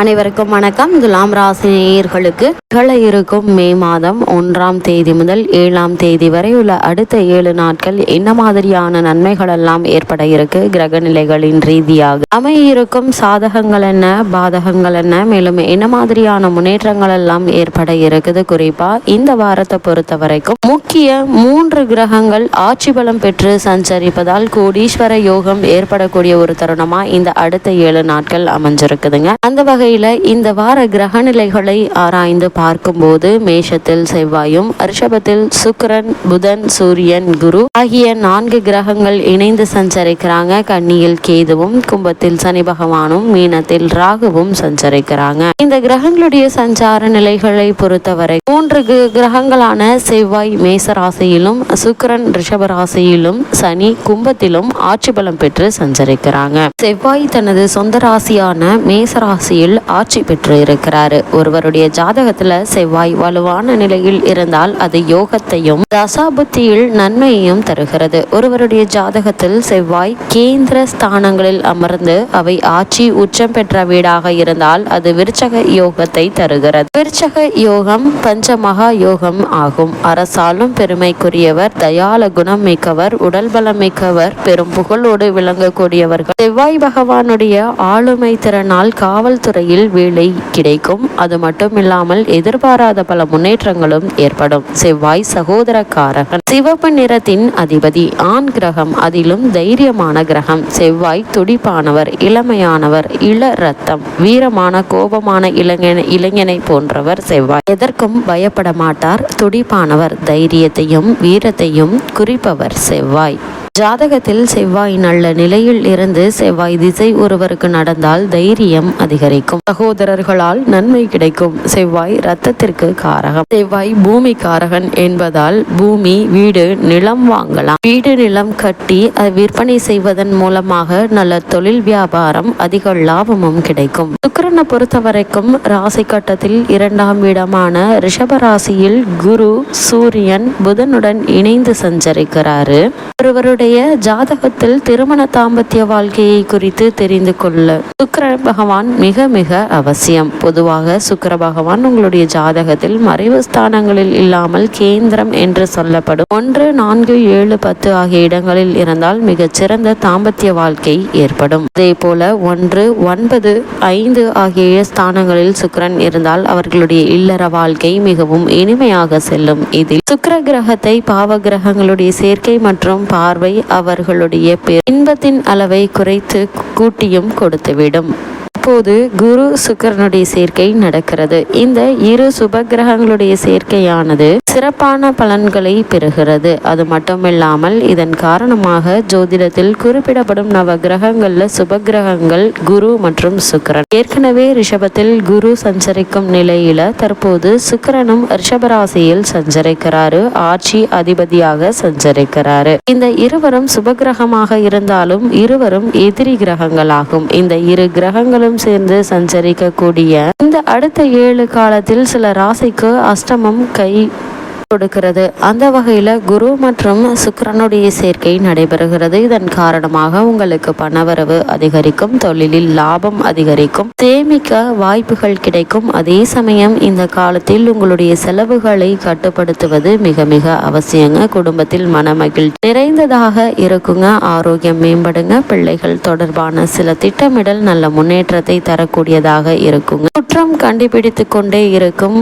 அனைவருக்கும் வணக்கம். துலாம் ராசி நேயர்களுக்கு இருக்கும் மே மாதம் 1ஆம் தேதி முதல் 7ஆம் தேதி வரை உள்ள அடுத்த 7 நாட்கள் என்ன மாதிரியான நன்மைகள் எல்லாம் ஏற்பட இருக்கு, கிரக நிலைகளின் ரீதியாக அமையிருக்கும் சாதகங்கள் என்ன, பாதகங்கள் என்ன, மேலும் என்ன மாதிரியான முன்னேற்றங்கள் எல்லாம் ஏற்பட இருக்குது. குறிப்பா இந்த வாரத்தை பொறுத்த வரைக்கும் முக்கிய 3 கிரகங்கள் ஆட்சி பலம் பெற்று சஞ்சரிப்பதால் கோடீஸ்வர யோகம் ஏற்படக்கூடிய ஒரு தருணமா இந்த அடுத்த 7 நாட்கள் அமைஞ்சிருக்குதுங்க. அந்த வகையில் இந்த வார கிரக நிலைகளை ஆராய்ந்து பார்க்கும்போது மேஷத்தில் செவ்வாயும், ரிஷபத்தில் சுக்கிரன், புதன், சூரியன், குரு ஆகிய 4 கிரகங்கள் இணைந்து சஞ்சரிக்கிறாங்க. கன்னியில் கேதுவும், கும்பத்தில் சனி பகவானும், மீனத்தில் ராகுவும் சஞ்சரிக்கிறாங்க. இந்த கிரகங்களுடைய சஞ்சார நிலைகளை பொறுத்தவரை 3 கிரகங்களான செவ்வாய் மேச ராசியிலும், சுக்கிரன் ரிஷப ராசியிலும், சனி கும்பத்திலும் ஆட்சி பலம் பெற்று சஞ்சரிக்கிறாங்க. செவ்வாய் தனது சொந்த ராசியான மேச ராசியில் ஆட்சி பெற்று இருக்கிறாரு. ஒருவருடைய ஜாதகத்துல செவ்வாய் வலுவான நிலையில் இருந்தால் அது யோகத்தையும் தசாபுத்தியில் நன்மையையும் தருகிறது. ஒருவருடைய ஜாதகத்தில் செவ்வாய் கேந்திர ஸ்தானங்களில் அமர்ந்து அவை ஆட்சி உச்சம் பெற்ற வீடாக இருந்தால் அது விருச்சக யோகத்தை தருகிறது. விருச்சக யோகம் பஞ்சமகா யோகம் ஆகும். அரசாலும் பெருமைக்குரியவர், தயால குணம் மிக்கவர், உடல் பலம் மிக்கவர், பெரும் புகழோடு விளங்கக்கூடியவர்கள். செவ்வாய் பகவானுடைய ஆளுமை திறனால் காவல்துறையில் வேலை கிடைக்கும். அது மட்டும் இல்லாமல் எதிர்பாராத பல முன்னேற்றங்களும் ஏற்படும். செவ்வாய் சகோதரக்காரகன், சிவப்பு நிறத்தின் அதிபதி, ஆண் கிரகம், அதிலும் தைரியமான கிரகம். செவ்வாய் துடிப்பானவர், இளமையானவர், இள ரத்தம், வீரமான கோபமான இளைஞனை போன்றவர். செவ்வாய் எதற்கும் பயப்பட மாட்டார், துடிப்பானவர், தைரியத்தையும் வீரத்தையும் குறிப்பவர் செவ்வாய். ஜாதகத்தில் செவ்வாய் நல்ல நிலையில் இருந்து செவ்வாய் திசை ஒருவருக்கு நடந்தால் தைரியம் அதிகரிக்கும். சகோதரர்களால் நன்மை கிடைக்கும். செவ்வாய் ரத்தத்திற்கு காரகம். செவ்வாய் பூமி காரகன் என்பதால் பூமி, வீடு, நிலம் வாங்கலாம். வீடு நிலம் கட்டி விற்பனை செய்வதன் மூலமாக நல்ல தொழில் வியாபாரம், அதிக லாபமும் கிடைக்கும். சுக்கிரனை பொறுத்த வரைக்கும் ராசி கட்டத்தில் 2ஆம் இடமான ரிஷப ராசியில் குரு, சூரியன், புதனுடன் இணைந்து சஞ்சரிக்கிறாரு. ஒருவருடைய ஜாதகத்தில் திருமண தாம்பத்திய வாழ்க்கையை குறித்து தெரிந்து கொள்ள சுக்கிர பகவான் மிக மிக அவசியம். பொதுவாக சுக்கிர பகவான் உங்களுடைய ஜாதகத்தில் மறைவு ஸ்தானங்களில் இல்லாமல் கேந்திரம் என்று சொல்லப்படும் 1, 4, 7, 10 ஆகிய இடங்களில் இருந்தால் மிகச் சிறந்த தாம்பத்திய வாழ்க்கை ஏற்படும். அதே போல 1, 9, 5 ஆகிய ஸ்தானங்களில் சுக்கிரன் இருந்தால் அவர்களுடைய இல்லற வாழ்க்கை மிகவும் இனிமையாக செல்லும். இதில் சுக்கிர கிரகத்தை பாவ கிரகங்களுடைய சேர்க்கை மற்றும் பார்வை அவர்களுடைய இன்பத்தின் அளவை குறைத்து கூட்டியும் கொடுத்துவிடும். இப்போது குரு சுக்கிரனுடைய சேர்க்கை நடக்கிறது. இந்த இரு சுபகிரகங்களுடைய சேர்க்கையானது சிறப்பான பலன்களை பெறுகிறது. அது மட்டுமில்லாமல் இதன் காரணமாக ஜோதிடத்தில் குறிப்பிடப்படும் நவ கிரகங்கள்ல சுபகிரகங்கள் குரு மற்றும் சுக்கிரன். ஏற்கனவே ரிஷபத்தில் குரு சஞ்சரிக்கும் நிலையில தற்போது சுக்கிரனும் ரிஷபராசியில் சஞ்சரிக்கிறாரு. ஆட்சி அதிபதியாக சஞ்சரிக்கிறாரு. இந்த இருவரும் சுபகிரகமாக இருந்தாலும் இருவரும் எதிரி கிரகங்களாகும். இந்த இரு கிரகங்களும் சேர்ந்து சஞ்சரிக்கக்கூடிய இந்த அடுத்த 7 காலத்தில் சில ராசிக்கு அஷ்டமம் கை கொடுக்கிறது. அந்த வகையில குரு மற்றும் சுக்கிரனுடைய சேர்க்கை நடைபெறுகிறது. இதன் காரணமாக உங்களுக்கு பணவரவு அதிகரிக்கும், தொழிலில் லாபம் அதிகரிக்கும், சேமிக்க வாய்ப்புகள் கிடைக்கும். அதே சமயம் இந்த காலத்தில் உங்களுடைய செலவுகளை கட்டுப்படுத்துவது மிக மிக அவசியங்க. குடும்பத்தில் மனமகிழ்ச்சி நிறைந்ததாக இருக்குங்க. ஆரோக்கியம் மேம்படுங்க. பிள்ளைகள் தொடர்பான சில திட்டமிடல் நல்ல முன்னேற்றத்தை தரக்கூடியதாக இருக்குங்க. குற்றம் கண்டுபிடித்து கொண்டே இருக்கும்.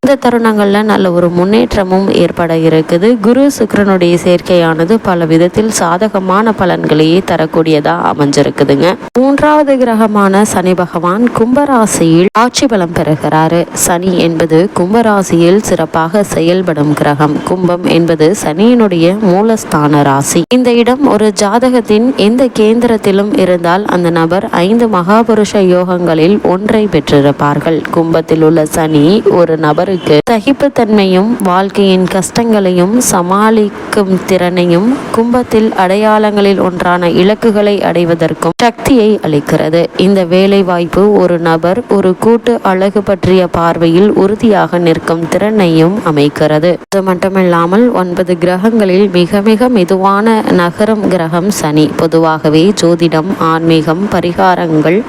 இந்த தருணங்கள்ல நல்ல ஒரு முன்னேற்றமும் ஏற்பட இருக்குது. குரு சுக்கிரனுடைய சேர்க்கையானது பல விதத்தில் சாதகமான பலன்களையே தரக்கூடியதா அமைஞ்சிருக்குதுங்க. 3வது கிரகமான சனி பகவான் கும்பராசியில் ஆட்சி பலம் பெறுகிறாரு. சனி என்பது கும்பராசியில் சிறப்பாக செயல்படும் கிரகம். கும்பம் என்பது சனியினுடைய மூலஸ்தான ராசி. இந்த இடம் ஒரு ஜாதகத்தின் எந்த கேந்திரத்திலும் இருந்தால் அந்த நபர் 5 மகாபுருஷ யோகங்களில் ஒன்றை பெற்றிருப்பார்கள். கும்பத்தில் உள்ள சனி ஒரு நபருக்கு சகிப்புத்தன்மையும் வாழ்க்கையின் கஷ்டங்களையும் சமாளிக்கும் திறனையும் கும்பத்தில் அடையாளங்களில் ஒன்றான இலக்குகளை அடைவதற்கும் சக்தியை அளிக்கிறது. இந்த வேலை வாய்ப்பு ஒரு நபர் ஒரு கூட்டு அழகு பற்றிய பார்வையில் உறுதியாக நிற்கும் திறனையும் அமைக்கிறது. அது மட்டுமில்லாமல் 9 கிரகங்களில் மிக மிக மெதுவான நகரும் கிரகம் சனி. பொதுவாகவே ஜோதிடம், ஆன்மீகம், பரிகாரங்கள்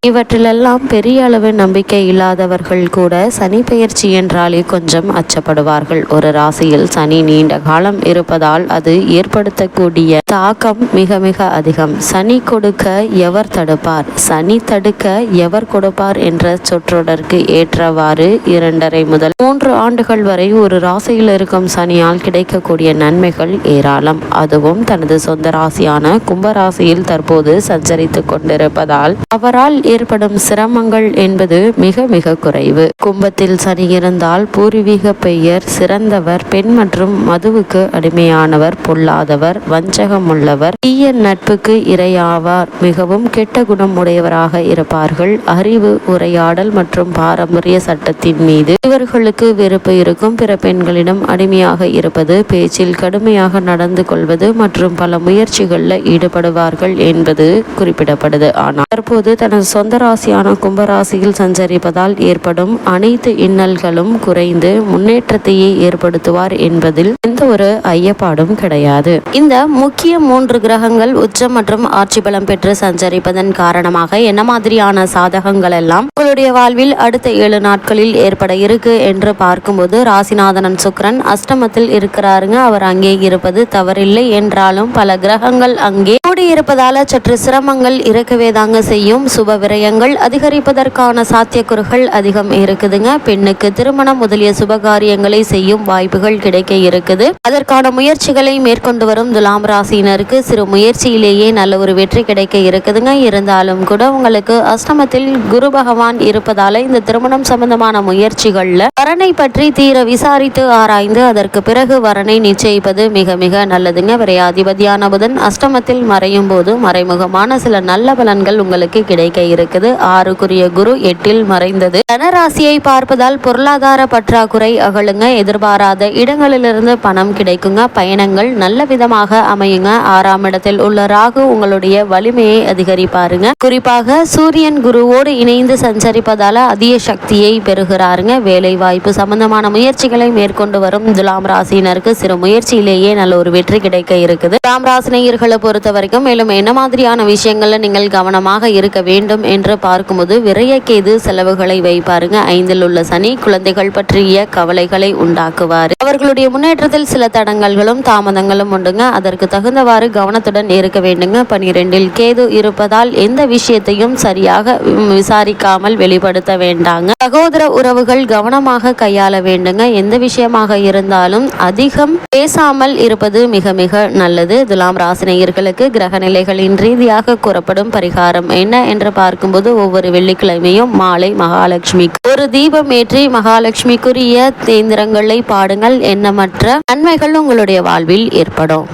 இவற்றிலெல்லாம் பெரிய அளவு நம்பிக்கை இல்லாதவர்கள் கூட சனி பெயர்ச்சி என்றாலே கொஞ்சம் அச்சப்படுவார்கள். ஒரு ராசியில் சனி நீண்ட காலம் இருப்பதால் அது ஏற்படுத்தக்கூடிய தாக்கம் மிக மிக அதிகம். சனி கொடுக்க எவர் தடுப்பார், சனி தடுக்க எவர் கொடுப்பார் என்ற சொற்றொடருக்கு ஏற்றவாறு 2.5 முதல் 3 ஆண்டுகள் வரை ஒரு ராசியில் இருக்கும் சனியால் கிடைக்கக்கூடிய நன்மைகள் ஏராளம். அதுவும் தனது சொந்த ராசியான கும்பராசியில் தற்போது சஞ்சரித்துக் கொண்டிருப்பதால் அவரால் ஏற்படும் சிரமங்கள் என்பது மிக மிக குறைவு. கும்பத்தில் சனி இருந்தால் பூர்வீக பெயர் சிறந்தவர், பெண் மற்றும் மதுவுக்கு அடிமையானவர், பொல்லாதவர், வஞ்சகமுள்ளவர், தீய நட்புக்கு இரையாவார், மிகவும் கெட்ட குணம் உடையவராக இருப்பார்கள். அறிவு, உரையாடல் மற்றும் பாரம்பரிய சட்டத்தின் மீது இவர்களுக்கு வெறுப்பு இருக்கும். பிற பெண்களிடம் அடிமையாக இருப்பது, பேச்சில் கடுமையாக நடந்து கொள்வது மற்றும் பல முயற்சிகளில் ஈடுபடுவார்கள் என்பது குறிப்பிடப்படுது. ஆனால் தற்போது தனது சொந்த ராசியான கும்பராசியில் சஞ்சரிப்பதால் ஏற்படும் அனைத்து இன்னல்களும் குறைந்து முன்னேற்றத்தையே ஏற்படுத்துவார் என்பதில் எந்த ஒரு ஐயப்பாடும் கிடையாது. இந்த முக்கிய 3 கிரகங்கள் உச்சம் மற்றும் ஆட்சி பலம் பெற்று சஞ்சரிப்பதன் காரணமாக என்ன மாதிரியான சாதகங்கள் எல்லாம் உங்களுடைய வாழ்வில் அடுத்த 7 நாட்களில் ஏற்பட இருக்கு என்று பார்க்கும்போது, ராசிநாதனன் சுக்கிரன் அஷ்டமத்தில் இருக்கிறாருங்க. அவர் அங்கே இருப்பது தவறில்லை என்றாலும் பல கிரகங்கள் அங்கே கூடியிருப்பதால சற்று சிரமங்கள் இருக்கவே தாங்க செய்யும். சுப விரயங்கள் அதிகரிப்பதற்கான சாத்தியக்கூறுகள் அதிகம் இருக்குதுங்க. பெண்ணுக்கு திருமணம் முதலிய சுபகாரியங்களை செய்யும் வாய்ப்புகள் கிடைக்க இருக்குது. அதற்கான முயற்சிகளை மேற்கொண்டு வரும் துலாம் ராசியினருக்கு சிறு முயற்சியிலேயே நல்ல ஒரு வெற்றி கிடைக்க இருக்குதுங்க. இருந்தாலும் கூட உங்களுக்கு அஷ்டமத்தில் குரு பகவான் இருப்பதால இந்த திருமணம் சம்பந்தமான முயற்சிகள்ல வரனை பற்றி தீர விசாரித்து ஆராய்ந்து அதற்கு பிறகு வரனை நிச்சயிப்பது மிக மிக நல்லதுங்க. விரையாதிபதியான புதன் அஷ்டமத்தில் மறையும் போது மறைமுகமான சில நல்ல பலன்கள் உங்களுக்கு கிடைக்க இருக்குது. 6க்குரிய குரு 8ல் மறைந்தது தனராசியை பார்ப்பதால் பொருளாதார பற்றாக்குறை அகலுங்க. எதிர்பாராத இடங்களிலிருந்து பணம் கிடைக்குங்க. பயணங்கள் நல்ல விதமாக அமையுங்க. 6ஆம் இடத்தில் உள்ள ராகு உங்களுடைய வலிமையை அதிகரிப்பாருங்க. குறிப்பாக சூரியன் குருவோடு இணைந்து சஞ்சரிப்பதால அதிக சக்தியை பெறுகிறாருங்க. வேலை வாய்ப்பு சம்பந்தமான முயற்சிகளை மேற்கொண்டு வரும் துலாம் ராசியினருக்கு சிறு முயற்சியிலேயே நல்ல ஒரு வெற்றி கிடைக்க இருக்குது. துலாம் ராசினியர்களை பொறுத்த வரைக்கும் மேலும் என்ன மாதிரியான விஷயங்கள்ல நீங்கள் கவனமாக இருக்க வேண்டும் என்று பார்க்கும்போது, விரயக்கேது செலவுகளை வைப்பாருங்க. 5ல் உள்ள சனி குழந்தைகள் பற்றிய கவலைகளை உண்டாக்குவார். அவர்களுடைய முன்னேற்றத்தில் சில தடங்கல்களும் தாமதங்களும் உண்டுங்க. அதற்கு தகுந்தவாறு கவனத்துடன் இருக்க வேண்டுங்க. 12ல் கேது இருப்பதால் எந்த விஷயத்தையும் சரியாக விசாரிக்காமல் வெளிப்படுத்த வேண்டாங்க. சகோதர உறவுகள் கவனமாக கையாள வேண்டுங்க. எந்த விஷயமாக இருந்தாலும் அதிகம் பேசாமல் இருப்பது மிக மிக நல்லது. துலாம் ராசினியர்களுக்கு கிரக நிலைகளின் ரீதியாக கூறப்படும் பரிகாரம் என்ன என்று பார்க்கும்போது, ஒவ்வொரு வெள்ளிக்கிழமையும் மாலை மகாலட்சுமிக்கு ஒரு தீபம் ஏற்றி மகாலட்சுமிக்குரிய தேந்திரங்களை பாடுங்கள். எண்ணமற்ற நன்மைகள் உங்களுடைய வாழ்வில் ஏற்படும்.